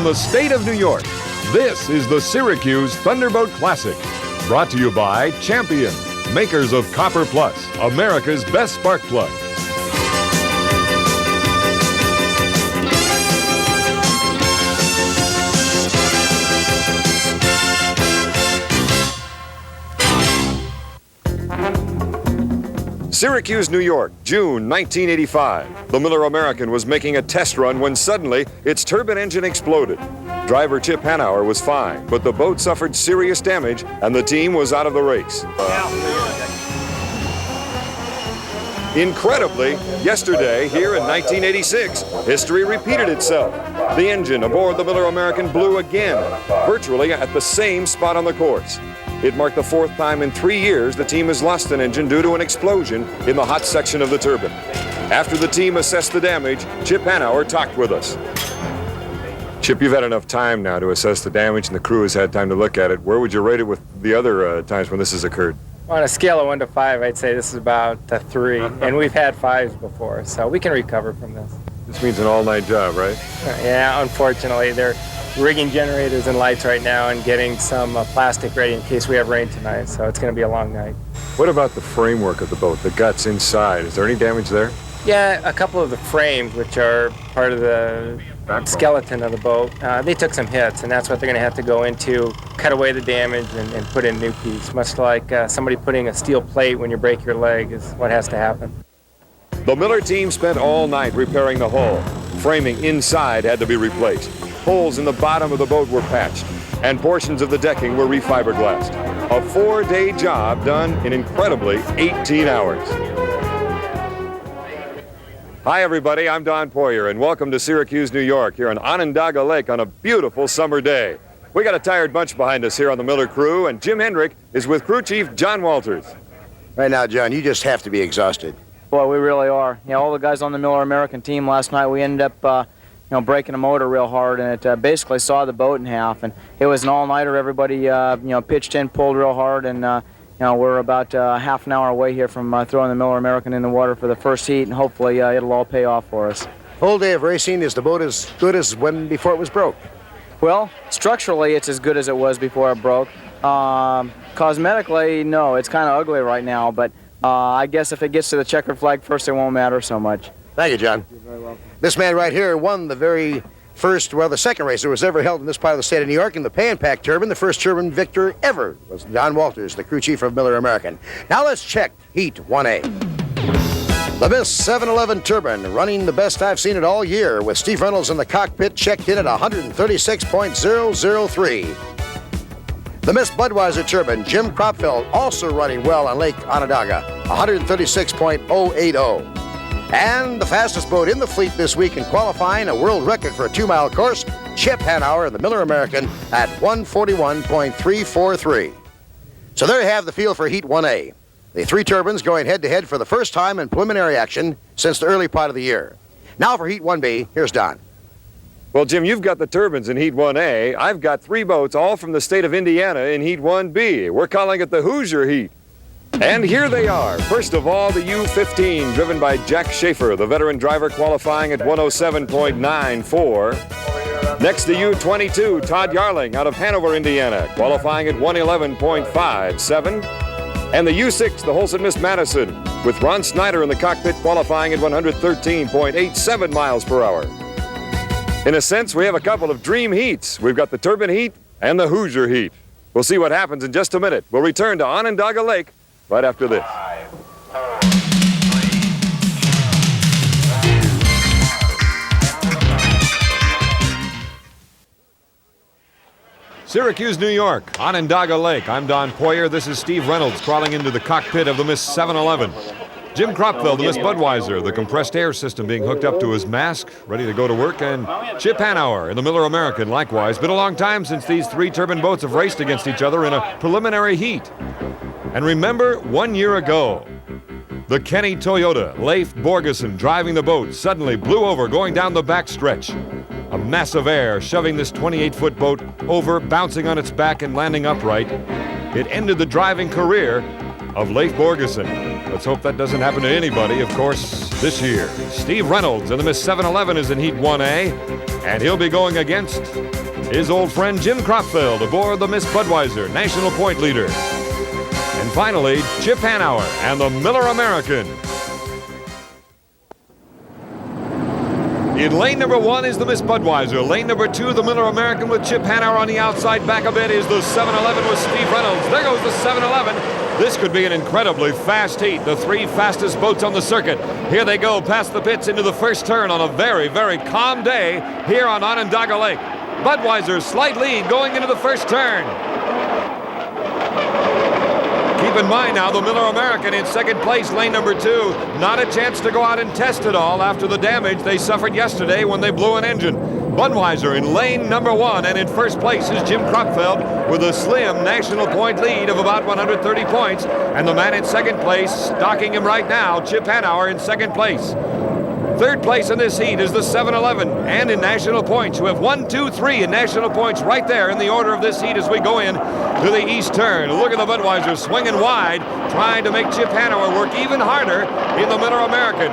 From the state of New York, this is the Syracuse Thunderboat Classic. Brought to you by Champion, makers of Copper Plus, America's best spark plug. Syracuse, New York, June 1985. The Miller American was making a test run when suddenly its turbine engine exploded. Driver Chip Hanauer was fine, but the boat suffered serious damage and the team was out of the race. Incredibly, yesterday, here in 1986, history repeated itself. The engine aboard the Miller American blew again, virtually at the same spot on the course. It marked the fourth time in 3 years the team has lost an engine due to an explosion in the hot section of the turbine. After the team assessed the damage, Chip Hanauer talked with us. Chip, you've had enough time now to assess the damage and the crew has had time to look at it. Where would you rate it with the other times when this has occurred? On a scale of 1 to 5, I'd say this is about a 3, and we've had 5s before, so we can recover from this. This means an all-night job, right? Yeah, unfortunately, they're rigging generators and lights right now and getting some plastic ready in case we have rain tonight, so it's going to be a long night. What about the framework of the boat, the guts inside? Is there any damage there? Yeah, a couple of the frames, which are part of the skeleton of the boat, they took some hits, and that's what they're going to have to go into, cut away the damage and put in a new piece, much like somebody putting a steel plate when you break your leg is what has to happen. The Miller team spent all night repairing the hull. Framing inside had to be replaced. Holes in the bottom of the boat were patched, and portions of the decking were refiberglassed. A 4-day job done in incredibly 18 hours. Hi, everybody. I'm Don Poyer, and welcome to Syracuse, New York, here on Onondaga Lake on a beautiful summer day. We got a tired bunch behind us here on the Miller crew, and Jim Hendrick is with crew chief John Walters. Right now, John, you just have to be exhausted. Boy, we really are. You know, all the guys on the Miller American team last night, we ended up breaking a motor real hard, and it basically sawed the boat in half. And it was an all-nighter. Everybody, pitched in, pulled real hard, and we're about half an hour away here from throwing the Miller American in the water for the first heat, and hopefully it'll all pay off for us. Whole day of racing, is the boat as good as when before it was broke? Well, structurally, it's as good as it was before it broke. Cosmetically, no, it's kind of ugly right now, but I guess if it gets to the checkered flag first, it won't matter so much. Thank you, John. You're very welcome. This man right here won the second race that was ever held in this part of the state of New York in the Pan Pac turbine. The first turbine victor ever was John Walters, the crew chief of Miller American. Now let's check Heat 1A. The Miss 711 turbine running the best I've seen it all year, with Steve Reynolds in the cockpit checked in at 136.003. The Miss Budweiser turbine, Jim Kropfeld, also running well on Lake Onondaga, 136.080. And the fastest boat in the fleet this week in qualifying, a world record for a 2-mile course, Chip Hanauer in the Miller American at 141.343. So there you have the field for Heat 1A. The 3 turbines going head-to-head for the first time in preliminary action since the early part of the year. Now for Heat 1B, here's Don. Well, Jim, you've got the turbines in Heat 1A. I've got 3 boats, all from the state of Indiana, in Heat 1B. We're calling it the Hoosier Heat. And here they are. First of all, the U-15, driven by Jack Schaefer, the veteran driver, qualifying at 107.94. Next, the U-22, Todd Yarling, out of Hanover, Indiana, qualifying at 111.57. And the U-6, the Holson Miss Madison, with Ron Snyder in the cockpit, qualifying at 113.87 miles per hour. In a sense, we have a couple of dream heats. We've got the turbine heat and the Hoosier Heat. We'll see what happens in just a minute. We'll return to Onondaga Lake right after this. 5, 4, 3. Syracuse, New York, Onondaga Lake. I'm Don Poyer. This is Steve Reynolds crawling into the cockpit of the Miss 711. Jim Kropfeld, the Miss Budweiser, the compressed air system being hooked up to his mask, ready to go to work, and Chip Hanauer in the Miller American, likewise. Been a long time since these 3 turbine boats have raced against each other in a preliminary heat. And remember, 1 year ago, the Kenny Toyota, Leif Borgeson, driving the boat, suddenly blew over going down the backstretch. A mass of air shoving this 28-foot boat over, bouncing on its back and landing upright. It ended the driving career of Leif Borgeson. Let's hope that doesn't happen to anybody, of course, this year. Steve Reynolds and the Miss 711 is in Heat 1A. And he'll be going against his old friend Jim Cropfield aboard the Miss Budweiser National Point Leader. And finally, Chip Hanauer and the Miller American. In lane number 1 is the Miss Budweiser. Lane number 2, the Miller American with Chip Hanauer on the outside. Back a bit is the 7-Eleven with Steve Reynolds. There goes the 7-Eleven. This could be an incredibly fast heat. The 3 fastest boats on the circuit. Here they go past the pits into the first turn on a very, very calm day here on Onondaga Lake. Budweiser's slight lead going into the first turn. Keep in mind now, the Miller American in second place, lane number 2. Not a chance to go out and test it all after the damage they suffered yesterday when they blew an engine. Budweiser in lane number 1, and in first place is Jim Cropfield with a slim national point lead of about 130 points. And the man in second place, stalking him right now, Chip Hanauer in second place. Third place in this heat is the 7-Eleven, and in national points. You have 1, 2, 3 in national points right there in the order of this heat as we go in to the east turn. Look at the Budweiser swinging wide, trying to make Chip Hanauer work even harder in the Miller American.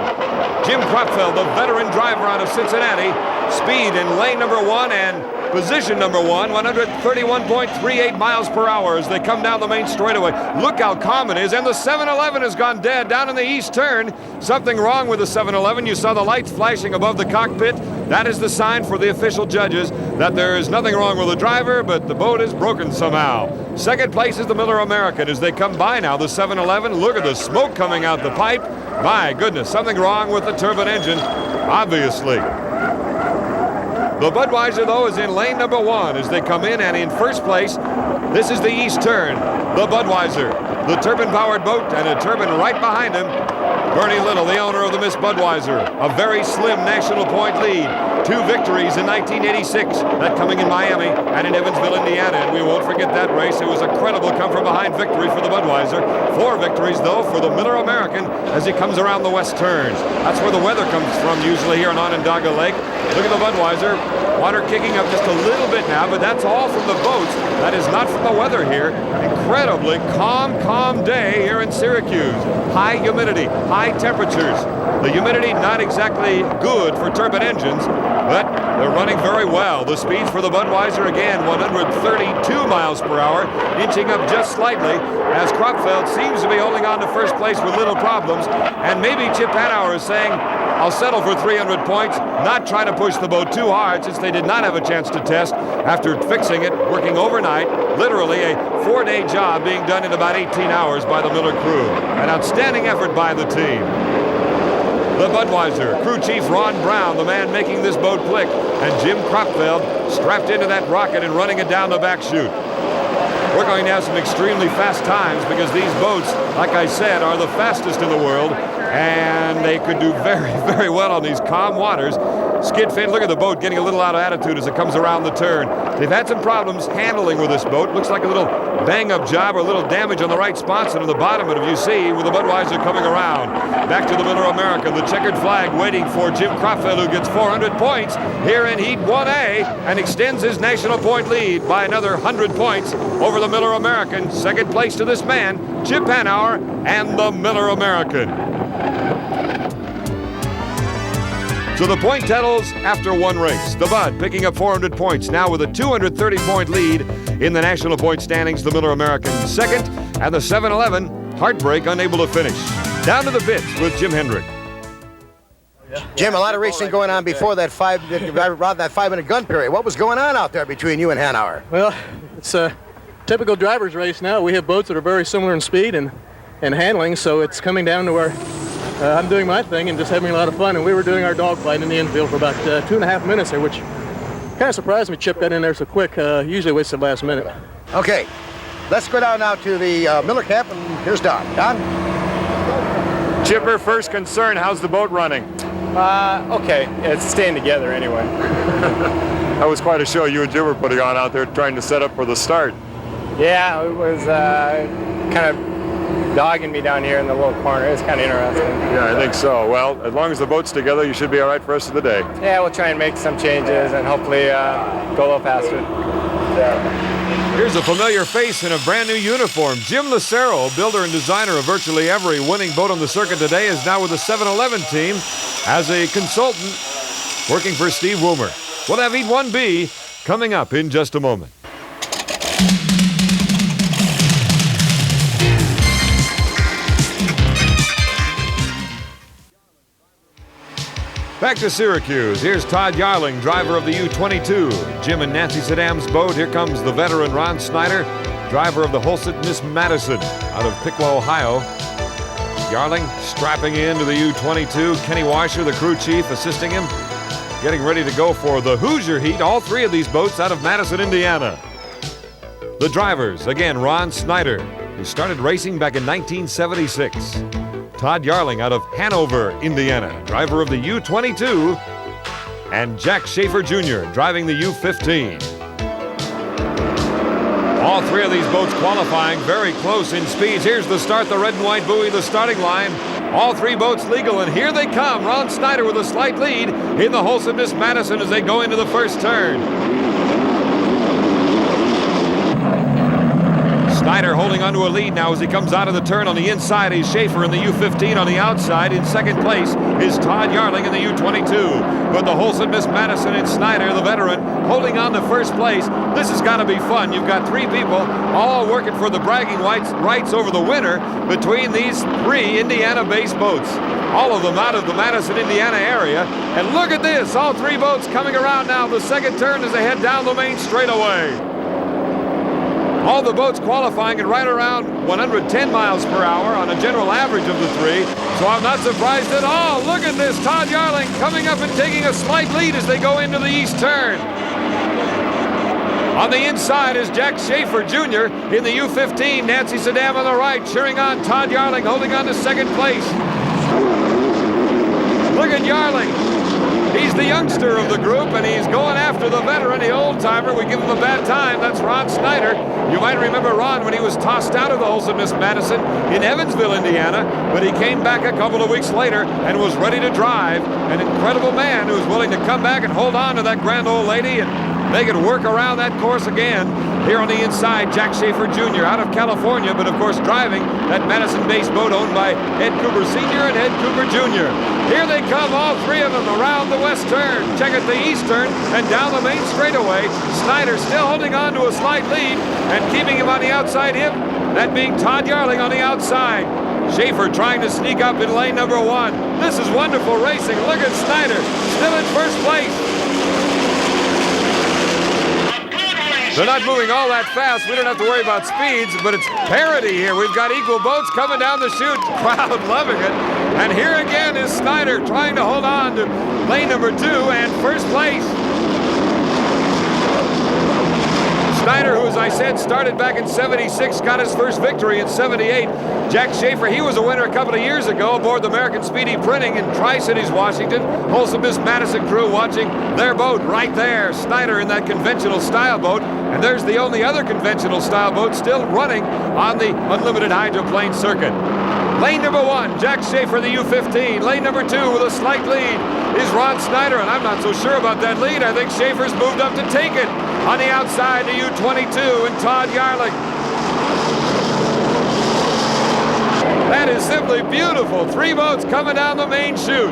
Jim Cropfield, the veteran driver out of Cincinnati, speed in lane number 1 and position number 1, 131.38 miles per hour as they come down the main straightaway. Look how calm it is, and the 7-Eleven has gone dead down in the east turn. Something wrong with the 7-Eleven. You saw the lights flashing above the cockpit. That is the sign for the official judges that there is nothing wrong with the driver, but the boat is broken somehow. Second place is the Miller American as they come by now. The 7-Eleven, look at the smoke coming out the pipe. My goodness, something wrong with the turbine engine, obviously. The Budweiser, though, is in lane number 1 as they come in, and in first place, this is the east turn. The Budweiser, the turbine-powered boat, and a turbine right behind him. Bernie Little, the owner of the Miss Budweiser, a very slim national point lead. 2 victories in 1986, that coming in Miami and in Evansville, Indiana, and we won't forget that race. It was a credible come-from-behind victory for the Budweiser. 4 victories, though, for the Miller American as he comes around the west turns. That's where the weather comes from usually here on Onondaga Lake. Look at the Budweiser. Water kicking up just a little bit now, but that's all from the boats. That is not from the weather here. Incredibly calm day here in Syracuse. High humidity, high temperatures. The humidity not exactly good for turbine engines, but they're running very well. The speeds for the Budweiser, again, 132 miles per hour, inching up just slightly as Cropfield seems to be holding on to first place with little problems. And maybe Chip Hanauer is saying, I'll settle for 300 points, not try to push the boat too hard since they did not have a chance to test after fixing it, working overnight, literally a 4-day job being done in about 18 hours by the Miller crew. An outstanding effort by the team. The Budweiser, crew chief Ron Brown, the man making this boat click, and Jim Cropfield strapped into that rocket and running it down the back chute. We're going to have some extremely fast times because these boats, like I said, are the fastest in the world, and they could do very, very well on these calm waters. Skid fin, look at the boat getting a little out of attitude as it comes around the turn. They've had some problems handling with this boat. Looks like a little bang-up job or a little damage on the right sponson on the bottom of it, you see, with the Budweiser coming around. Back to the Miller American, the checkered flag waiting for Jim Cropfield, who gets 400 points here in Heat 1A and extends his national point lead by another 100 points over the Miller American. Second place to this man, Chip Hanauer and the Miller American. So the point totals after one race. The Bud picking up 400 points, now with a 230-point lead in the national point standings. The Miller American second, and the 7-Eleven, heartbreak, unable to finish. Down to the pits with Jim Hendrick. Jim, a lot of racing going on before that 5-minute gun period. What was going on out there between you and Hanauer? Well, it's a typical driver's race now. We have boats that are very similar in speed and handling, so it's coming down to where I'm doing my thing and just having a lot of fun. And we were doing our dogfight in the infield for about 2.5 minutes there, which kind of surprised me. Chip got in there so quick. Usually waits the last minute. Okay, let's go down now to the Miller Cap, and here's Don. Don? Chipper, first concern, how's the boat running? Okay, it's staying together anyway. That was quite a show you and Jim were putting on out there trying to set up for the start. Yeah, it was kind of dogging me down here in the little corner. It's kind of interesting. Yeah, I think so. Well, as long as the boat's together, you should be all right for the rest of the day. Yeah, we'll try and make some changes and hopefully go a little faster. Here's a familiar face in a brand new uniform. Jim Lucero, builder and designer of virtually every winning boat on the circuit today, is now with the 7-Eleven team as a consultant working for Steve Woomer. We'll have Heat 1B coming up in just a moment. Back to Syracuse. Here's Todd Yarling, driver of the U-22. Jim and Nancy Saddam's boat. Here comes the veteran Ron Snyder, driver of the Hulset Miss Madison out of Piqua, Ohio. Yarling strapping into the U-22. Kenny Washer, the crew chief, assisting him, getting ready to go for the Hoosier Heat. All three of these boats out of Madison, Indiana. The drivers, again, Ron Snyder, who started racing back in 1976. Todd Yarling out of Hanover, Indiana, driver of the U-22, and Jack Schaefer Jr. driving the U-15. All three of these boats qualifying very close in speeds. Here's the start, the red and white buoy, the starting line. All three boats legal, and here they come. Ron Snyder with a slight lead in the Hulset Miss Madison as they go into the first turn. Snyder holding onto a lead now as he comes out of the turn. On the inside is Schaefer in the U-15. On the outside, in second place, is Todd Yarling in the U-22. But the Hulset Miss Madison and Snyder, the veteran, holding on to first place. This has got to be fun. You've got three people all working for the bragging rights over the winner between these three Indiana-based boats. All of them out of the Madison, Indiana area. And look at this, all three boats coming around now. The second turn as they head down the main straightaway. All the boats qualifying at right around 110 miles per hour on a general average of the three. So I'm not surprised at all. Look at this, Todd Yarling coming up and taking a slight lead as they go into the east turn. On the inside is Jack Schaefer Jr. in the U-15. Nancy Saddam on the right, cheering on Todd Yarling, holding on to second place. Look at Yarling. He's the youngster of the group, and he's going after the veteran, the old-timer. We give him a bad time. That's Ron Snyder. You might remember Ron when he was tossed out of the Hulset Miss Madison in Evansville, Indiana, but he came back a couple of weeks later and was ready to drive. An incredible man who's willing to come back and hold on to that grand old lady and make it work around that course again. Here on the inside, Jack Schaefer Jr. out of California, but of course driving that Madison-based boat owned by Ed Cooper Sr. and Ed Cooper Jr. Here they come, all three of them, around the west turn. Check at the east turn and down the main straightaway. Snyder still holding on to a slight lead and keeping him on the outside hip, that being Todd Yarling on the outside. Schaefer trying to sneak up in lane number one. This is wonderful racing. Look at Snyder, still in first place. They're not moving all that fast. We don't have to worry about speeds, but it's parity here. We've got equal boats coming down the chute. Crowd loving it. And here again is Snyder trying to hold on to lane number 2 and first place. Snyder, who, as I said, started back in 76, got his first victory in 78. Jack Schaefer, he was a winner a couple of years ago aboard the American Speedy Printing in Tri-Cities, Washington. Hulset Miss Madison crew watching their boat right there. Snyder in that conventional style boat. And there's the only other conventional style boat still running on the unlimited hydroplane circuit. Lane number 1, Jack Schaefer, the U-15. Lane number 2 with a slight lead is Ron Snyder, and I'm not so sure about that lead. I think Schaefer's moved up to take it. On the outside, the U-22 and Todd Yarling. That is simply beautiful. 3 boats coming down the main chute.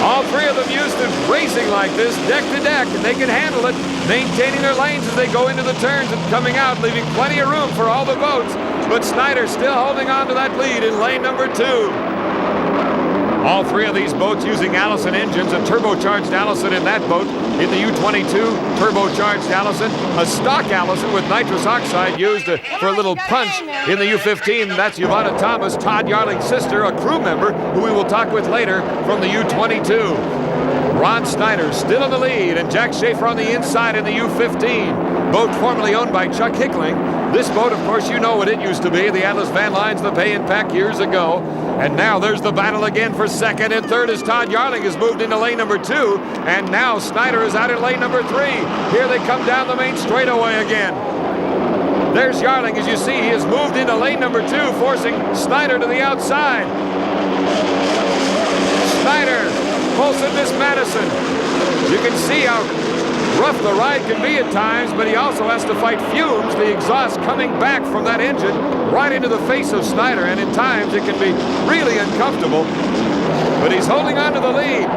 All 3 of them used to racing like this, deck to deck, and they can handle it, maintaining their lanes as they go into the turns and coming out, leaving plenty of room for all the boats. But Snyder still holding on to that lead in lane number 2. All 3 of these boats using Allison engines, a turbocharged Allison in that boat. In the U-22, turbocharged Allison, a stock Allison with nitrous oxide used for a little punch. In the U-15, that's Yvonne Thomas, Todd Yarling's sister, a crew member who we will talk with later from the U-22. Ron Snyder still in the lead, and Jack Schaefer on the inside in the U-15. Boat formerly owned by Chuck Hickling. This boat, of course, you know what it used to be, the Atlas Van Lines, the pay and pack years ago. And now there's the battle again for second and third as Todd Yarling has moved into lane number 2. And now Snyder is out in lane number 3. Here they come down the main straightaway again. There's Yarling. As you see, he has moved into lane number 2, forcing Snyder to the outside. Snyder, Hulset Miss Madison. You can see how rough the ride can be at times, but he also has to fight fumes, the exhaust coming back from that engine right into the face of Snyder, and at times it can be really uncomfortable. But he's holding on to the lead.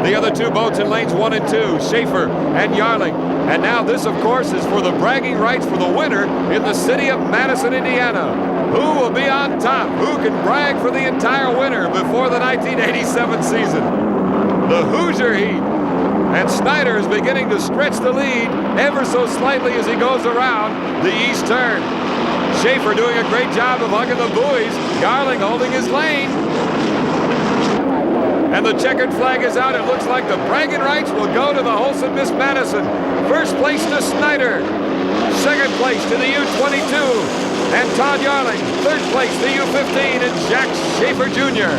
The other two boats in lanes 1 and 2, Schaefer and Yarling. And now this, of course, is for the bragging rights for the winner in the city of Madison, Indiana. Who will be on top? Who can brag for the entire winner before the 1987 season? The Hoosier Heat. And Snyder is beginning to stretch the lead ever so slightly as he goes around the east turn. Schaefer doing a great job of hugging the buoys. Yarling holding his lane. And the checkered flag is out. It looks like the bragging rights will go to the Wholesome Miss Madison. First place to Snyder. Second place to the U-22 and Todd Yarling. Third place to U-15 and Jack Schaefer Jr.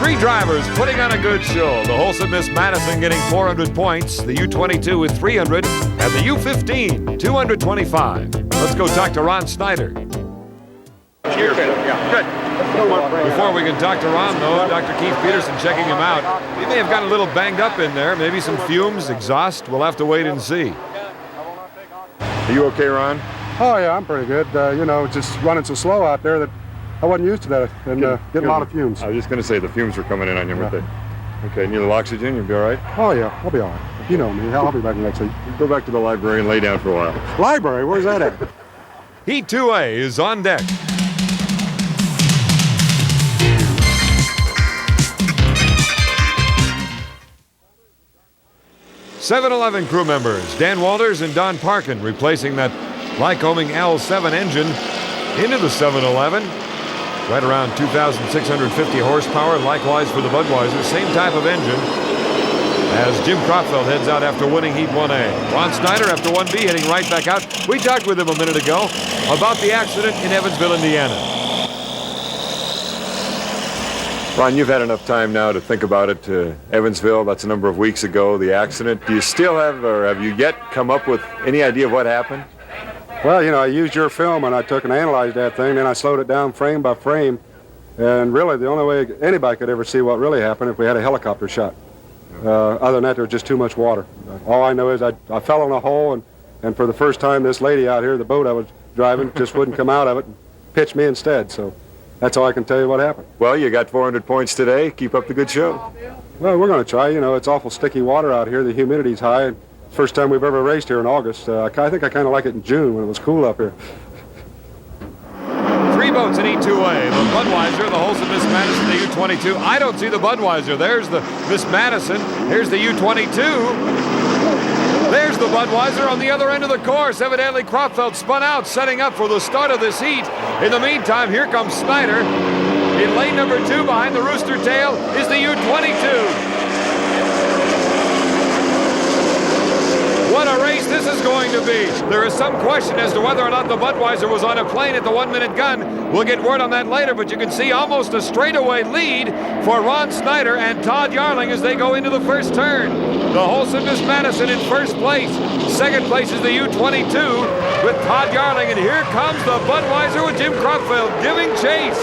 Three drivers putting on a good show. The Wholesome Miss Madison getting 400 points, the U-22 with 300, and the U-15, 225. Let's go talk to Ron Snyder. You're good. Yeah. Good. Before we can talk to Ron, though, Dr. Keith Peterson checking him out. He may have gotten a little banged up in there. Maybe some fumes, exhaust. We'll have to wait and see. Are you okay, Ron? Oh, yeah, I'm pretty good. You know, just running so slow out there that I wasn't used to that and getting a lot of fumes. I was just going to say the fumes were coming in on you, weren't they? Okay, need a little oxygen? You'll be all right? Oh, yeah, I'll be all right. You know me. I'll be back next week. Go back to the library and lay down for a while. Library? Where's that at? Heat 2A is on deck. .711 crew members, Dan Walters and Don Parkin, replacing that Lycoming L7 engine into the 711. Right around 2,650 horsepower, likewise for the Budweiser, same type of engine as Jim Cropfeld heads out after winning Heat 1A. Ron Snyder after 1B heading right back out. We talked with him a minute ago about the accident in Evansville, Indiana. Ron, you've had enough time now to think about it. Evansville, that's a number of weeks ago, the accident. Do you still have, or have you yet come up with any idea of what happened? Well, you know, I used your film and I took and analyzed that thing, then I slowed it down frame by frame. And really, the only way anybody could ever see what really happened if we had a helicopter shot. Other than that, there was just too much water. All I know is I fell in a hole, and for the first time, this lady out here, the boat I was driving, just wouldn't come out of it and pitched me instead. So that's all I can tell you what happened. Well, you got 400 points today. Keep up the good show. Well, we're going to try. You know, it's awful sticky water out here. The humidity's high. First time we've ever raced here in August. I think I kind of like it in June when it was cool up here. Three boats in E2A. The Budweiser, the Wholesome Miss Madison, the U-22. I don't see the Budweiser. There's the Miss Madison. Here's the U-22. There's the Budweiser on the other end of the course. Evidently, Cropfeld spun out, setting up for the start of this heat. In the meantime, here comes Snyder. In lane number 2, behind the rooster tail, is the U-22. What a race this is going to be. There is some question as to whether or not the Budweiser was on a plane at the 1-minute gun. We'll get word on that later, but you can see almost a straightaway lead for Ron Snyder and Todd Yarling as they go into the first turn. The Wholesome Miss Madison in first place. Second place is the U-22 with Todd Yarling, and here comes the Budweiser with Jim Cropfeld giving chase.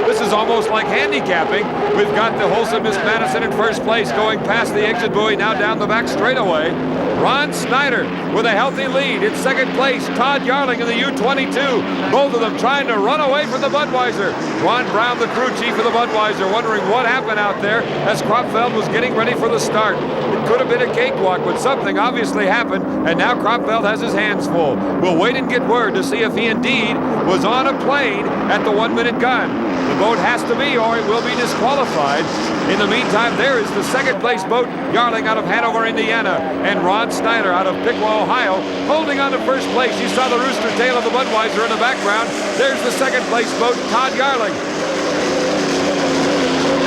This is almost like handicapping. We've got the Wholesome Miss Madison in first place going past the exit buoy, now down the back straightaway. Ron Snyder with a healthy lead in second place. Todd Yarling in the U-22. Both of them trying to run away from the Budweiser. Ron Brown, the crew chief of the Budweiser, wondering what happened out there as Cropfeld was getting ready for the start. It could have been a cakewalk, but something obviously happened, and now Cropfeld has his hands full. We'll wait and get word to see if he indeed was on a plane at the 1-minute gun. The boat has to be, or it will be disqualified. In the meantime, there is the second place boat, Yarling out of Hanover, Indiana, and Ron Snyder out of Piqua, Ohio, holding on to first place. You saw the rooster tail of the Budweiser in the background. There's the second place boat, Todd Yarling.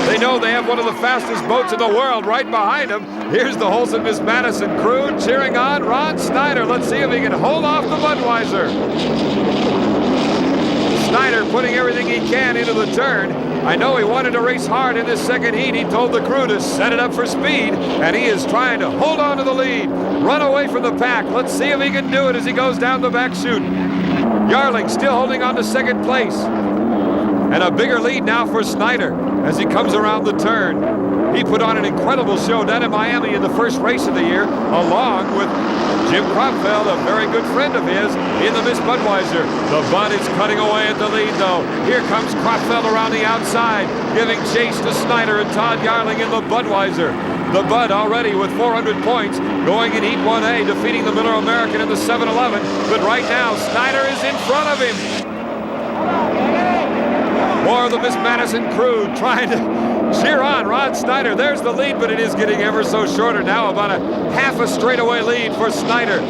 They know they have one of the fastest boats in the world right behind them. Here's the Wholesome Miss Madison crew cheering on Ron Snyder. Let's see if he can hold off the Budweiser. Snyder putting everything he can into the turn. I know he wanted to race hard in this second heat. He told the crew to set it up for speed, and he is trying to hold on to the lead, run away from the pack. Let's see if he can do it as he goes down the back chute. Yarling still holding on to second place. And a bigger lead now for Snyder as he comes around the turn. He put on an incredible show down in Miami in the first race of the year, along with Jim Cropfeld, a very good friend of his, in the Miss Budweiser. The Bud is cutting away at the lead, though. Here comes Cropfeld around the outside, giving chase to Snyder and Todd Yarling in the Budweiser. The Bud already with 400 points, going in Heat 1A, defeating the Miller American in the 7-Eleven. But right now, Snyder is in front of him. More of the Miss Madison crew trying to cheer on Ron Snyder. There's the lead, but it is getting ever so shorter now, about a half a straightaway lead for Snyder.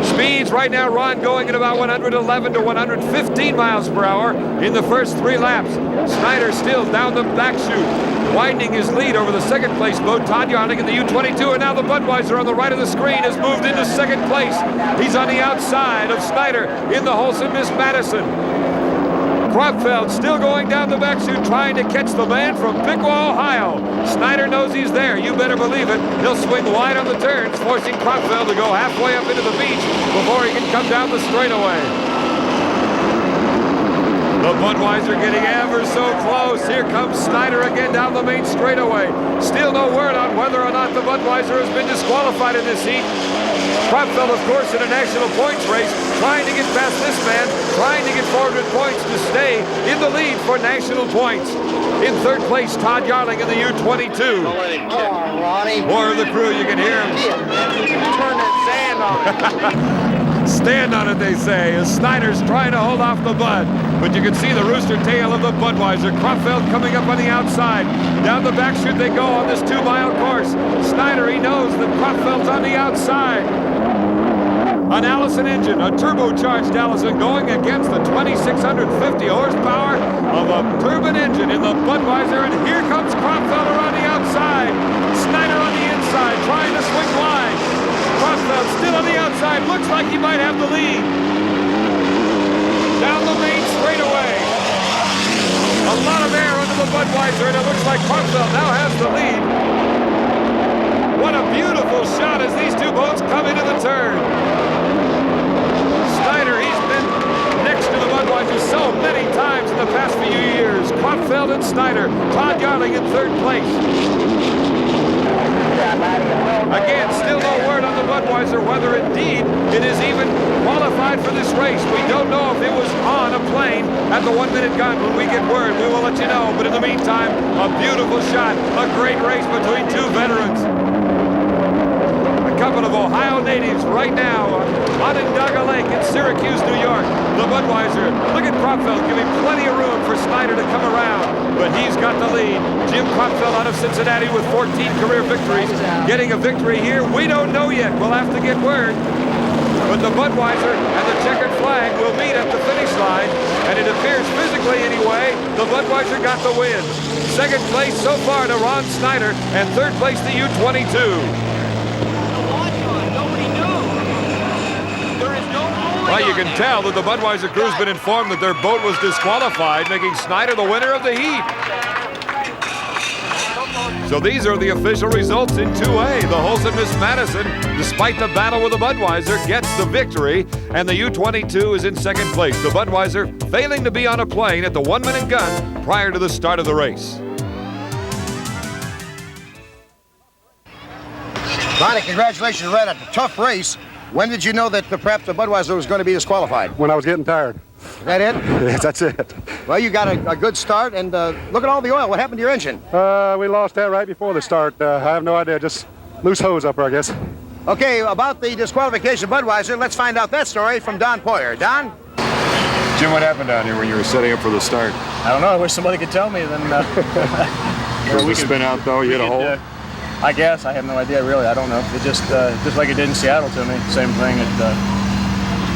Speeds right now, Ron going at about 111 to 115 miles per hour in the first 3 laps. Snyder still down the back chute, widening his lead over the second place boat, Todd Yarling in the U-22, and now the Budweiser on the right of the screen has moved into second place. He's on the outside of Snyder in the Holson Miss Madison. Cropfeld still going down the back chute, trying to catch the man from Piqua, Ohio. Snyder knows he's there. You better believe it. He'll swing wide on the turns, forcing Cropfeld to go halfway up into the beach before he can come down the straightaway. The Budweiser getting ever so close. Here comes Snyder again down the main straightaway. Still no word on whether or not the Budweiser has been disqualified in this heat. Cropfeld, of course, in a national points race, trying to get past this man, trying to get 400 points to stay in the lead for national points. In third place, Todd Yarling in the U-22. Oh, Ronnie. More of the crew, you can hear him. Turn that sand on it. Stand on it, they say, as Snyder's trying to hold off the Bud. But you can see the rooster tail of the Budweiser. Cropfeld coming up on the outside. Down the back chute they go on this 2-mile course. Snyder, he knows that Cropfeld's on the outside. An Allison engine, a turbocharged Allison, going against the 2,650 horsepower of a turbine engine in the Budweiser. And here comes Cropfeld around the outside. Snyder on the inside, trying to swing wide. Cropfeld still on the outside. Looks like he might have the lead. Down the main straightaway. A lot of air under the Budweiser, and it looks like Cropfeld now has the lead. What a beautiful shot as these two boats come into the turn. Snyder, he's been next to the Budweiser so many times in the past few years. Cropfeld and Snyder. Todd Yarling in third place. Again, still no word on the Budweiser whether indeed it is even qualified for this race. We don't know if it was on a plane at the 1-minute gun. When we get word, we will let you know. But in the meantime, a beautiful shot, a great race between two veterans. A couple of Ohio natives right now on Onondaga Lake in Syracuse, New York. The Budweiser, look at Cropfeld, giving plenty of room for Snyder to come around. But he's got the lead. Jim Cropfeld out of Cincinnati with 14 career victories. Getting a victory here, we don't know yet. We'll have to get word. But the Budweiser and the checkered flag will meet at the finish line. And it appears physically anyway, the Budweiser got the win. Second place so far to Ron Snyder, and third place to U-22. Well, you can tell that the Budweiser crew's been informed that their boat was disqualified, making Snyder the winner of the heat. So these are the official results in 2A. The Holson Miss Madison, despite the battle with the Budweiser, gets the victory, and the U-22 is in second place. The Budweiser failing to be on a plane at the 1-minute gun prior to the start of the race. Ronnie, congratulations, Red, at a tough race. When did you know that perhaps the Budweiser was going to be disqualified? When I was getting tired. Is that it? Yes, that's it. Well, you got a good start, and look at all the oil. What happened to your engine? We lost that right before the start. I have no idea. Just loose hose up there, I guess. Okay, about the disqualification of Budweiser, let's find out that story from Don Poyer. Don? Jim, what happened down here when you were setting up for the start? I don't know. I wish somebody could tell me. Then We spin out, though. You hit a hole? I guess. I have no idea, really. I don't know. It just like it did in Seattle to me. Same thing.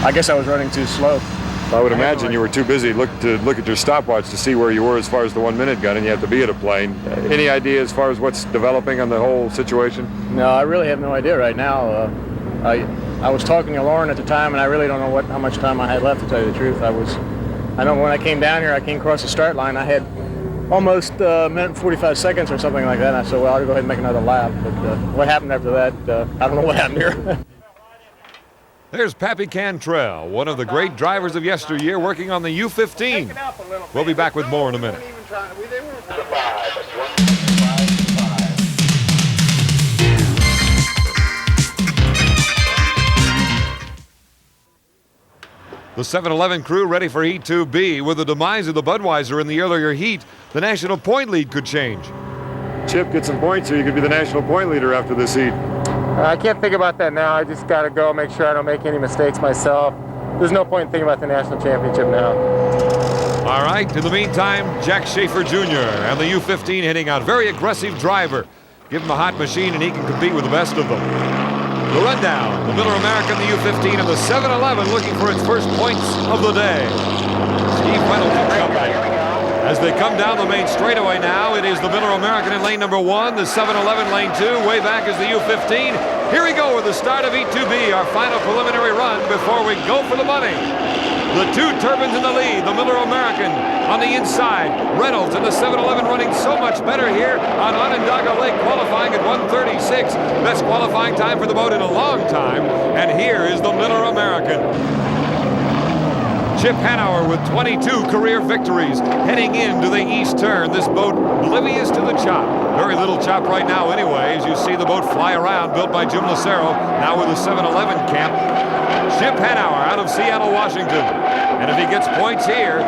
I guess I was running too slow. I would imagine you were too busy to look at your stopwatch to see where you were as far as the 1-minute gun, and you have to be at a plane. Any idea as far as what's developing on the whole situation? No, I really have no idea right now. I was talking to Lauren at the time, and I really don't know how much time I had left, to tell you the truth. I know when I came down here, I came across the start line. I had almost a minute and 45 seconds or something like that. And I said, well, I'll go ahead and make another lap. But what happened after that, I don't know what happened here. There's Pappy Cantrell, one of the great drivers of yesteryear, working on the U-15. We'll be back with more in a minute. The 7-Eleven crew ready for Heat 2B. With the demise of the Budweiser in the earlier heat, the national point lead could change. Chip, get some points here. You could be the national point leader after this heat. I can't think about that now. I just got to go make sure I don't make any mistakes myself. There's no point in thinking about the national championship now. All right, in the meantime, Jack Schaefer Jr. and the U-15 hitting out. Very aggressive driver. Give him a hot machine and he can compete with the best of them. The rundown, the Miller American, the U-15, and the 7-Eleven looking for its first points of the day. Steve Reynolds will come back. As they come down the main straightaway now, it is the Miller American in lane number 1, the 7-Eleven lane 2, way back is the U-15. Here we go with the start of E2B, our final preliminary run before we go for the money. The two turbines in the lead, the Miller American on the inside. Reynolds and the 7-Eleven running so much better here on Onondaga Lake, qualifying at 1:36. Best qualifying time for the boat in a long time. And here is the Miller American. Chip Hanauer with 22 career victories heading into the east turn. This boat oblivious to the chop. Very little chop right now anyway, as you see the boat fly around, built by Jim Lucero, now with the 7-Eleven camp. Chip Hanauer out of Seattle, Washington. And if he gets points here,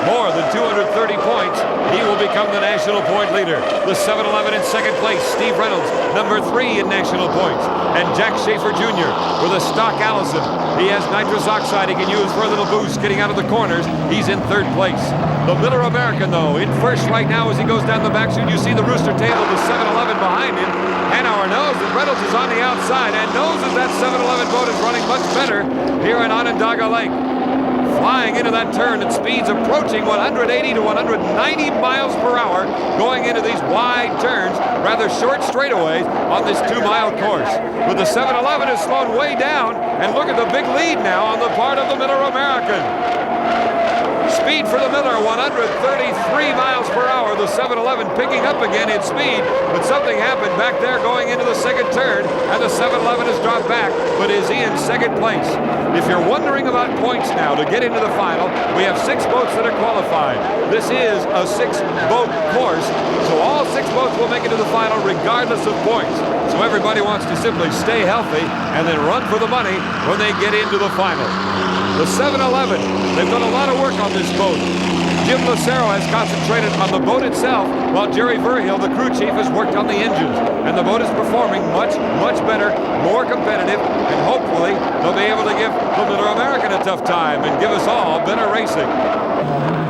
more than 230 points, he will become the national point leader. The 7-Eleven in second place, Steve Reynolds, number 3 in national points. And Jack Schaefer Jr. with a stock Allison. He has nitrous oxide he can use for a little boost getting out of the corners. He's in third place. The Miller American, though, in first right now as he goes down the backside. You see the rooster tail of the 7-Eleven behind him. Hanauer knows that Reynolds is on the outside and knows that that 7-Eleven boat is running much better here in Onondaga Lake. Flying into that turn at speeds approaching 180 to 190 miles per hour, going into these wide turns, rather short straightaways on this 2-mile course. But the 7-Eleven has slowed way down, and look at the big lead now on the part of the Miller American. Speed for the Miller, 133 miles per hour. The 7-Eleven picking up again in speed, but something happened back there going into the second turn, and the 7-Eleven has dropped back, but is in second place. If you're wondering about points now to get into the final, we have 6 boats that are qualified. This is a 6-boat course, so all 6 boats will make it to the final regardless of points. So everybody wants to simply stay healthy and then run for the money when they get into the final. The 7-Eleven, they've done a lot of work on this boat. Jim Lucero has concentrated on the boat itself, while Jerry Verhill, the crew chief, has worked on the engines. And the boat is performing much, much better, more competitive, and hopefully they'll be able to give the Miller American a tough time and give us all better racing.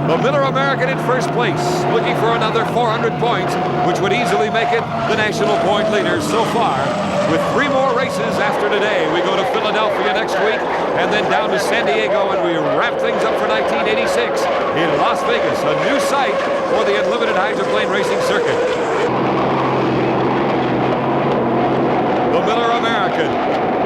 The Miller American in first place, looking for another 400 points, which would easily make it the national point leader so far. With 3 more races after today, we go to Philadelphia next week, and then down to San Diego, and we wrap things up for 1986 in Las Vegas, a new site for the unlimited hydroplane racing circuit. The Miller American,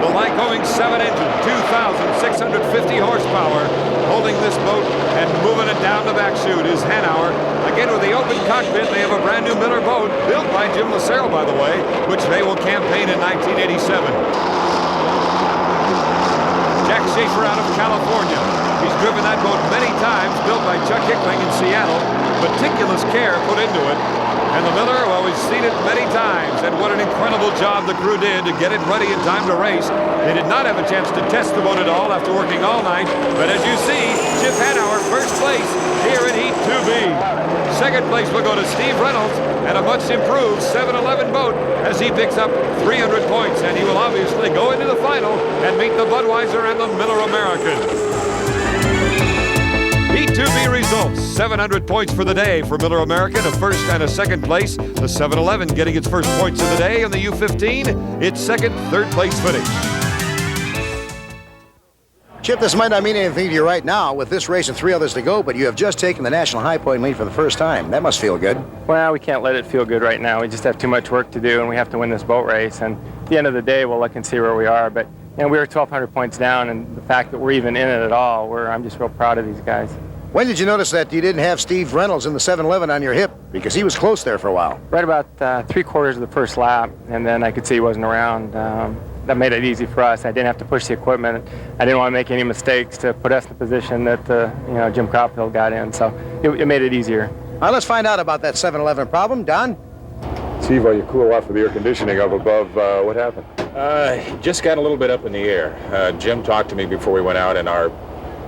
the Lycoming 7 engine, 2,650 horsepower, holding this boat and moving it down the back chute is Hanauer. Again with the open cockpit, they have a brand new Miller boat, built by Jim Lucero, by the way, which they will campaign in 1987. Jack Schaefer out of California. He's driven that boat many times, built by Chuck Hickling in Seattle. Meticulous care put into it. And the Miller, well, we've seen it many times, and what an incredible job the crew did to get it ready in time to race. They did not have a chance to test the boat at all after working all night, but as you see, Chip Hanauer, first place here in Heat 2B. Second place will go to Steve Reynolds and a much improved 7-Eleven boat as he picks up 300 points, and he will obviously go into the final and meet the Budweiser and the Miller American. Heat 2B results, 700 points for the day for Miller American, a first and a second place. The 7-Eleven getting its first points of the day, and the U-15, its second, third place finish. Chip, this might not mean anything to you right now with this race and 3 others to go, but you have just taken the national high point lead for the first time. That must feel good. Well, we can't let it feel good right now. We just have too much work to do, and we have to win this boat race. And at the end of the day, we'll look and see where we are. But we were 1,200 points down, and the fact that we're even in it at all, I'm just real proud of these guys. When did you notice that you didn't have Steve Reynolds in the 7-Eleven on your hip? Because he was close there for a while. Right about 3/4 of the first lap, and then I could see he wasn't around. That made it easy for us. I didn't have to push the equipment. I didn't want to make any mistakes to put us in the position that Jim Cropfield got in, so it made it easier. All right, let's find out about that 7-Eleven problem. Don? Steve, while you cool off with the air conditioning up above, what happened? Just got a little bit up in the air. Jim talked to me before we went out, and our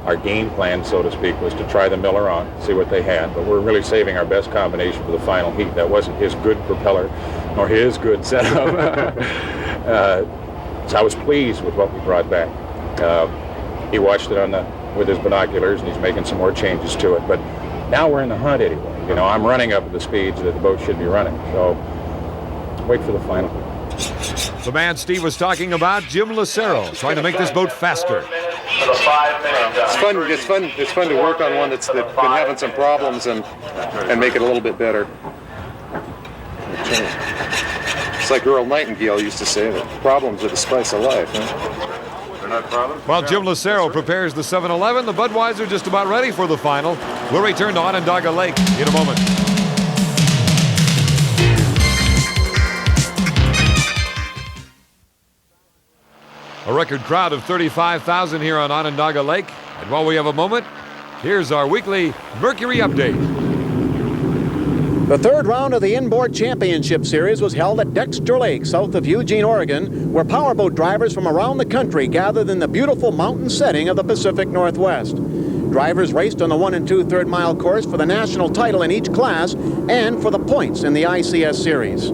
our game plan, so to speak, was to try the Miller on, see what they had, but we're really saving our best combination for the final heat. That wasn't his good propeller nor his good setup. So I was pleased with what we brought back. He watched it with his binoculars, and he's making some more changes to it. But now we're in the hunt anyway. You know, I'm running up at the speeds that the boat should be running. So wait for the final. The man Steve was talking about, Jim Lucero, trying to make this boat faster. It's fun to work on one that's been having some problems and make it a little bit better. It's like Earl Nightingale used to say that problems are the spice of life. They're not problems. While Jim Lucero prepares the 7-Eleven, the Budweiser just about ready for the final. We'll return to Onondaga Lake in a moment. A record crowd of 35,000 here on Onondaga Lake. And while we have a moment, here's our weekly Mercury Update. The third round of the Inboard Championship Series was held at Dexter Lake, south of Eugene, Oregon, where powerboat drivers from around the country gathered in the beautiful mountain setting of the Pacific Northwest. Drivers raced on the 1 2/3 mile course for the national title in each class and for the points in the ICS Series.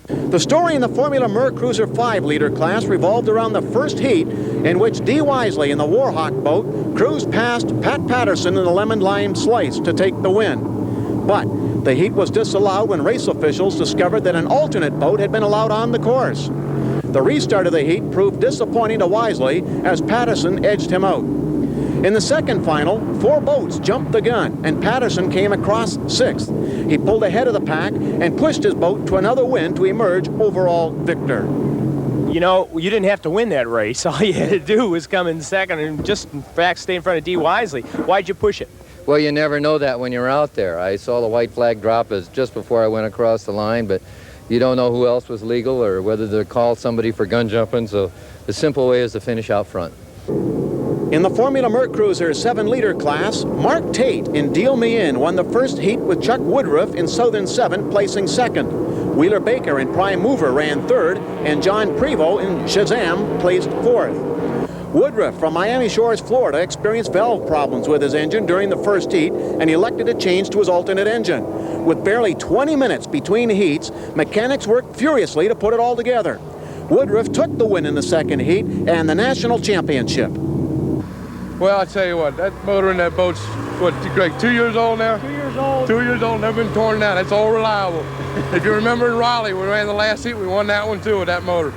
The story in the Formula Mercruiser 5-liter class revolved around the first heat, in which D. Wisely in the Warhawk boat cruised past Pat Patterson in the Lemon Lime Slice to take the win. But the heat was disallowed when race officials discovered that an alternate boat had been allowed on the course. The restart of the heat proved disappointing to Wisely as Patterson edged him out. In the second final, 4 boats jumped the gun, and Patterson came across 6th. He pulled ahead of the pack and pushed his boat to another win to emerge overall victor. You know, you didn't have to win that race. All you had to do was come in second and just, in fact, stay in front of D. Wisely. Why'd you push it? Well, you never know that when you're out there. I saw the white flag drop just before I went across the line, but you don't know who else was legal or whether to call somebody for gun jumping, so the simple way is to finish out front. In the Formula Mercruiser 7-liter class, Mark Tate in Deal Me In won the first heat with Chuck Woodruff in Southern 7 placing second. Wheeler Baker in Prime Mover ran third, and John Prevost in Shazam placed fourth. Woodruff from Miami Shores, Florida, experienced valve problems with his engine during the first heat and elected to change to his alternate engine. With barely 20 minutes between heats, mechanics worked furiously to put it all together. Woodruff took the win in the second heat and the national championship. Well, I tell you what, that motor in that boat's, what, Greg, 2 years old now? 2 years old. 2 years old, never been torn down. That's all reliable. If you remember in Raleigh, we ran the last heat, we won that one too with that motor.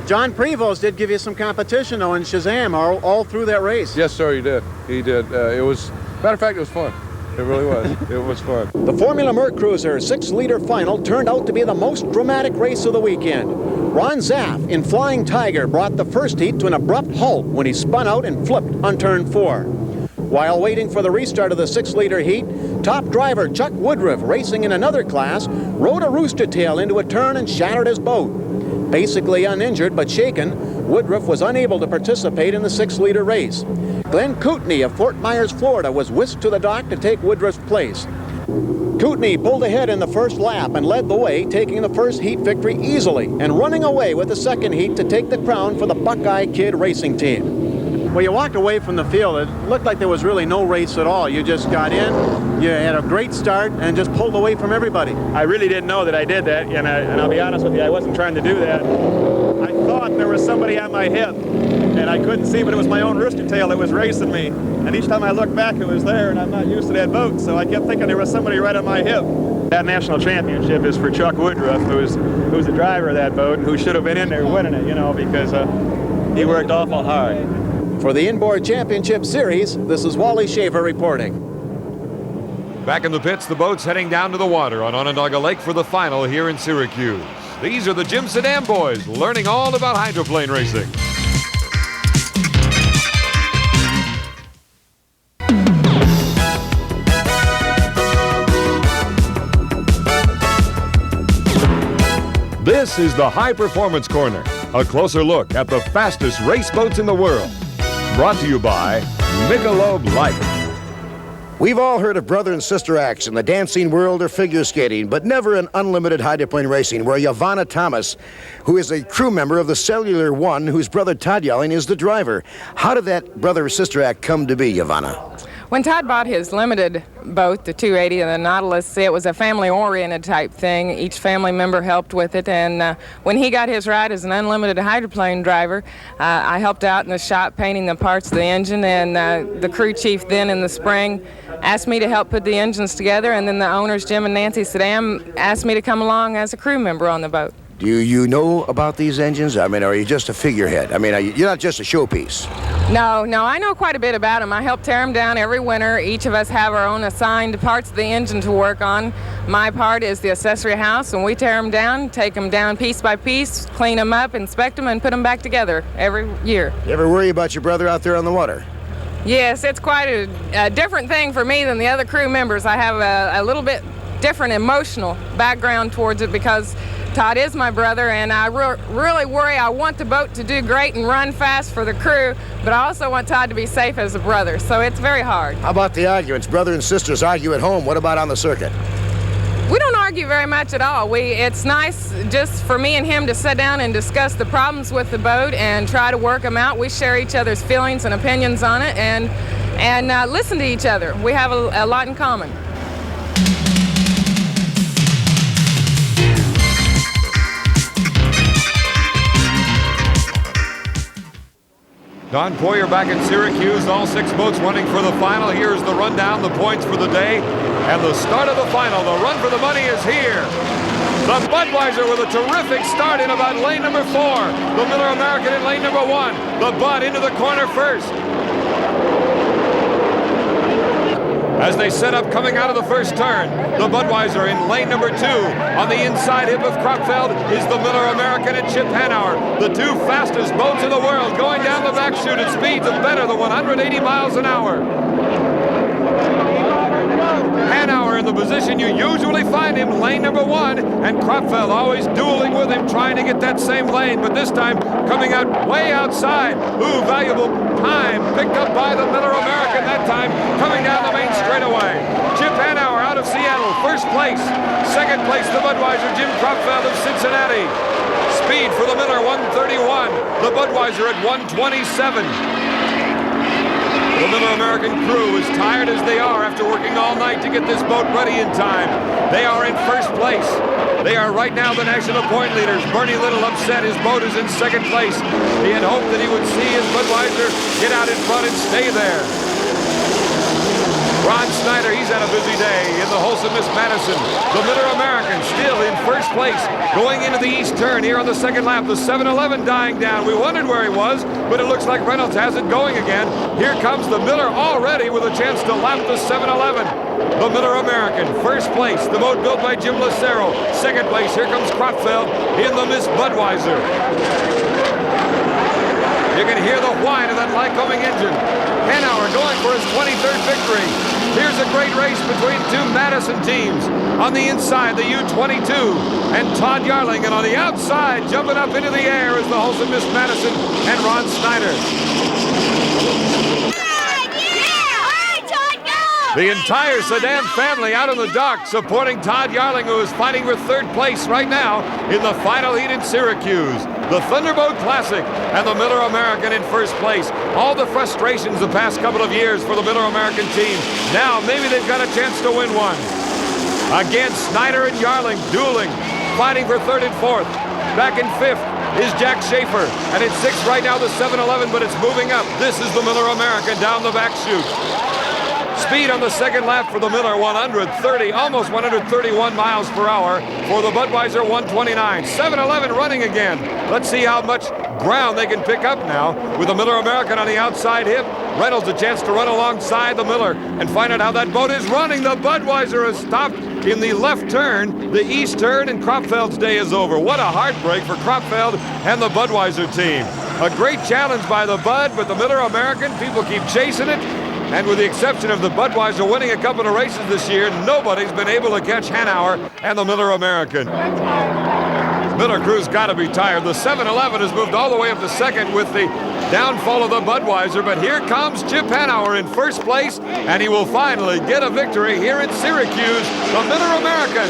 John Prevost did give you some competition, though, in Shazam all through that race. Yes, sir, he did. He did. It was, matter of fact, it was fun. It really was. It was fun. The Formula Mercruiser 6-liter final turned out to be the most dramatic race of the weekend. Ron Zaff in Flying Tiger brought the first heat to an abrupt halt when he spun out and flipped on turn 4. While waiting for the restart of the 6-liter heat, top driver Chuck Woodruff, racing in another class, rode a rooster tail into a turn and shattered his boat. Basically uninjured but shaken, Woodruff was unable to participate in the 6-liter race. Glenn Kootenai of Fort Myers, Florida, was whisked to the dock to take Woodruff's place. Kootenai pulled ahead in the first lap and led the way, taking the first heat victory easily and running away with the second heat to take the crown for the Buckeye Kid racing team. Well, you walked away from the field. It looked like there was really no race at all. You just got in, you had a great start, and just pulled away from everybody. I really didn't know that I did that, and I'll be honest with you, I wasn't trying to do that. I thought there was somebody at my hip, and I couldn't see, but it was my own rooster tail that was racing me. And each time I looked back, it was there, and I'm not used to that boat, so I kept thinking there was somebody right on my hip. That national championship is for Chuck Woodruff, who's the driver of that boat, and who should have been in there winning it, you know, because he worked awful hard. For the Inboard Championship Series, this is Wally Shaver reporting. Back in the pits, the boat's heading down to the water on Onondaga Lake for the final here in Syracuse. These are the Jim Sedan boys learning all about hydroplane racing. This is the High Performance Corner, a closer look at the fastest race boats in the world. Brought to you by Michelob Light. We've all heard of brother and sister acts in the dancing world or figure skating, but never in unlimited hydroplane racing, where Yvonne Thomas, who is a crew member of the Cellular One, whose brother Todd Yelling is the driver. How did that brother or sister act come to be, Yvonne? When Todd bought his limited boat, the 280 and the Nautilus, it was a family-oriented type thing. Each family member helped with it, and when he got his ride as an unlimited hydroplane driver, I helped out in the shop painting the parts of the engine, and the crew chief then in the spring asked me to help put the engines together, and then the owners, Jim and Nancy Saddam, asked me to come along as a crew member on the boat. Do you know about these engines? I mean, are you just a figurehead? I mean, you're not just a showpiece. No, I know quite a bit about them. I help tear them down every winter. Each of us have our own assigned parts of the engine to work on. My part is the accessory house, and we tear them down, take them down piece by piece, clean them up, inspect them, and put them back together every year. You ever worry about your brother out there on the water? Yes, it's quite a different thing for me than the other crew members. I have a little bit different emotional background towards it because Todd is my brother, and I really worry. I want the boat to do great and run fast for the crew, but I also want Todd to be safe as a brother, so it's very hard. How about the arguments? Brother and sisters argue at home. What about on the circuit? We don't argue very much at all. It's nice just for me and him to sit down and discuss the problems with the boat and try to work them out. We share each other's feelings and opinions on it and listen to each other. We have a lot in common. Don Poyer back in Syracuse, all 6 boats running for the final. Here's the rundown, the points for the day, and the start of the final. The run for the money is here. The Budweiser with a terrific start in about lane number 4. The Miller American in lane number 1. The Bud into the corner first. As they set up coming out of the first turn, the Budweiser in lane number 2. On the inside hip of Kropfeld is the Miller American and Chip Hanauer, the 2 fastest boats in the world, going down the back chute at speeds of better than 180 miles an hour. Hanauer in the position you usually find him, lane number 1, and Kropfeld always dueling with him, trying to get that same lane, but this time coming out way outside. Ooh, valuable time picked up by the Miller American that time, coming down the main straightaway. Chip Hanauer out of Seattle, first place. Second place, the Budweiser, Jim Kropfeld of Cincinnati. Speed for the Miller, 131. The Budweiser at 127. The Miller American crew, as tired as they are after working all night to get this boat ready in time, they are in first place. They are right now the national point leaders. Bernie Little upset. His boat is in second place. He had hoped that he would see his Budweiser get out in front and stay there. Ron Snyder, he's had a busy day in the Wholesome Miss Madison. The Miller American still in first place, going into the east turn here on the second lap. The 7-Eleven dying down. We wondered where he was, but it looks like Reynolds has it going again. Here comes the Miller already with a chance to lap the 7-Eleven. The Miller American, first place. The boat built by Jim Lucero. Second place, here comes Kropfeld in the Miss Budweiser. You can hear the whine of that Lycoming engine. Hanauer going for his 23rd victory. Here's a great race between 2 Madison teams. On the inside, the U-22 and Todd Yarling, and on the outside, jumping up into the air is the Wholesome Miss Madison and Ron Snyder. The entire Saddam family out on the dock supporting Todd Yarling, who is fighting for 3rd place right now in the final heat in Syracuse. The Thunderboat Classic and the Miller American in first place. All the frustrations the past couple of years for the Miller American team. Now maybe they've got a chance to win one. Again, Snyder and Yarling dueling, fighting for 3rd and 4th. Back in 5th is Jack Schaefer, and in 6th right now the 7-Eleven, but it's moving up. This is the Miller American down the back chute. Speed on the second lap for the Miller, 130, almost 131 miles per hour. For the Budweiser, 129. 7-Eleven running again. Let's see how much ground they can pick up now with the Miller American on the outside hip. Reynolds a chance to run alongside the Miller and find out how that boat is running. The Budweiser has stopped in the left turn, the east turn, and Kropfeld's day is over. What a heartbreak for Kropfeld and the Budweiser team. A great challenge by the Bud, but the Miller American, people keep chasing it. And with the exception of the Budweiser winning a couple of races this year, nobody's been able to catch Hanauer and the Miller American. Miller crew's got to be tired. The 7-Eleven has moved all the way up to second with the Down followed the Budweiser, but here comes Chip Hanauer in first place, and he will finally get a victory here in Syracuse, the Miller American.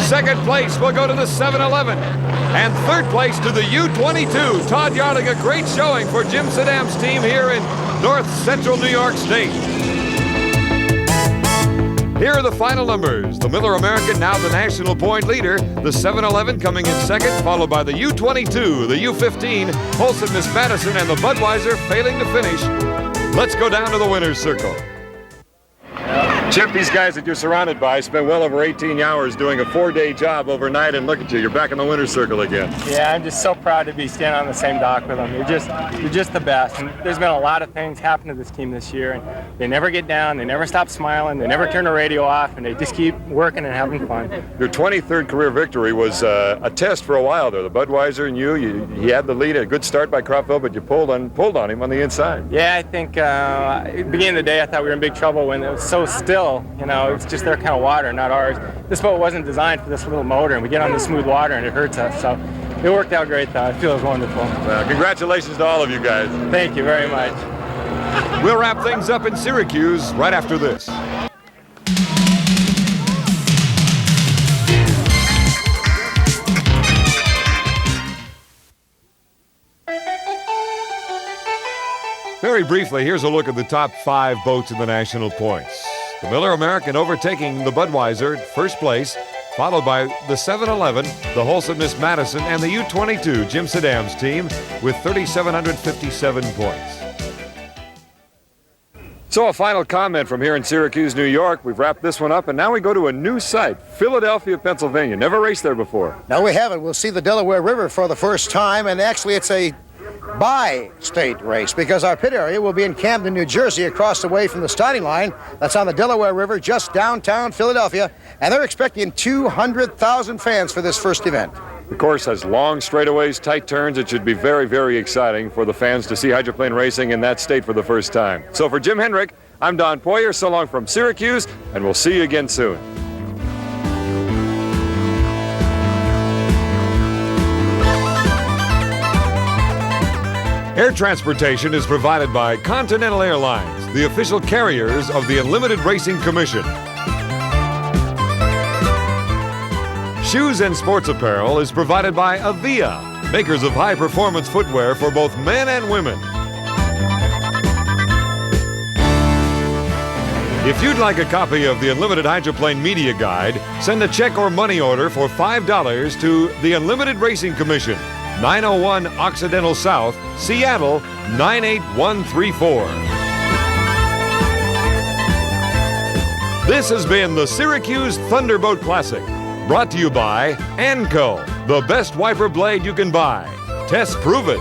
Second place will go to the 7-Eleven. And third place to the U-22. Todd Yarling, a great showing for Jim Saddam's team here in North Central New York State. Here are the final numbers. The Miller American, now the national point leader. The 7-Eleven coming in second, followed by the U-22, the U-15, Holson, Miss Madison, and the Budweiser failing to finish. Let's go down to the winner's circle. Chip, these guys that you're surrounded by spent well over 18 hours doing a 4-day job overnight, and look at you, you're back in the winner's circle again. Yeah, I'm just so proud to be standing on the same dock with them. You're just the best. And there's been a lot of things happen to this team this year, and they never get down, they never stop smiling, they never turn the radio off, and they just keep working and having fun. Your 23rd career victory was a test for a while there. The Budweiser and you had the lead, a good start by Cropville, but you pulled on him on the inside. Yeah, I think at the beginning of the day I thought we were in big trouble when it was so still. You know, it's just their kind of water, not ours. This boat wasn't designed for this little motor, and we get on the smooth water and it hurts us. So it worked out great, though. I feel it was wonderful. Well, congratulations to all of you guys. Thank you very much. We'll wrap things up in Syracuse right after this. Very briefly, here's a look at the top 5 boats in the national points. The Miller American overtaking the Budweiser at first place, followed by the 7-Eleven, the Holson Miss Madison, and the U-22, Jim Saddam's team, with 3,757 points. So a final comment from here in Syracuse, New York. We've wrapped this one up, and now we go to a new site, Philadelphia, Pennsylvania. Never raced there before. No, we haven't. We'll see the Delaware River for the first time, and actually it's a bi-state race because our pit area will be in Camden, New Jersey, across the way from the starting line. That's on the Delaware River, just downtown Philadelphia, and they're expecting 200,000 fans for this first event. The course has long straightaways, tight turns. It should be very, very exciting for the fans to see hydroplane racing in that state for the first time. So for Jim Hendrick, I'm Don Poyer. So long from Syracuse, and we'll see you again soon. Air transportation is provided by Continental Airlines, the official carriers of the Unlimited Racing Commission. Shoes and sports apparel is provided by Avia, makers of high-performance footwear for both men and women. If you'd like a copy of the Unlimited Hydroplane Media Guide, send a check or money order for $5 to the Unlimited Racing Commission, 901 Occidental South, Seattle, 98134. This has been the Syracuse Thunderboat Classic, brought to you by ANCO, the best wiper blade you can buy. Tests prove it.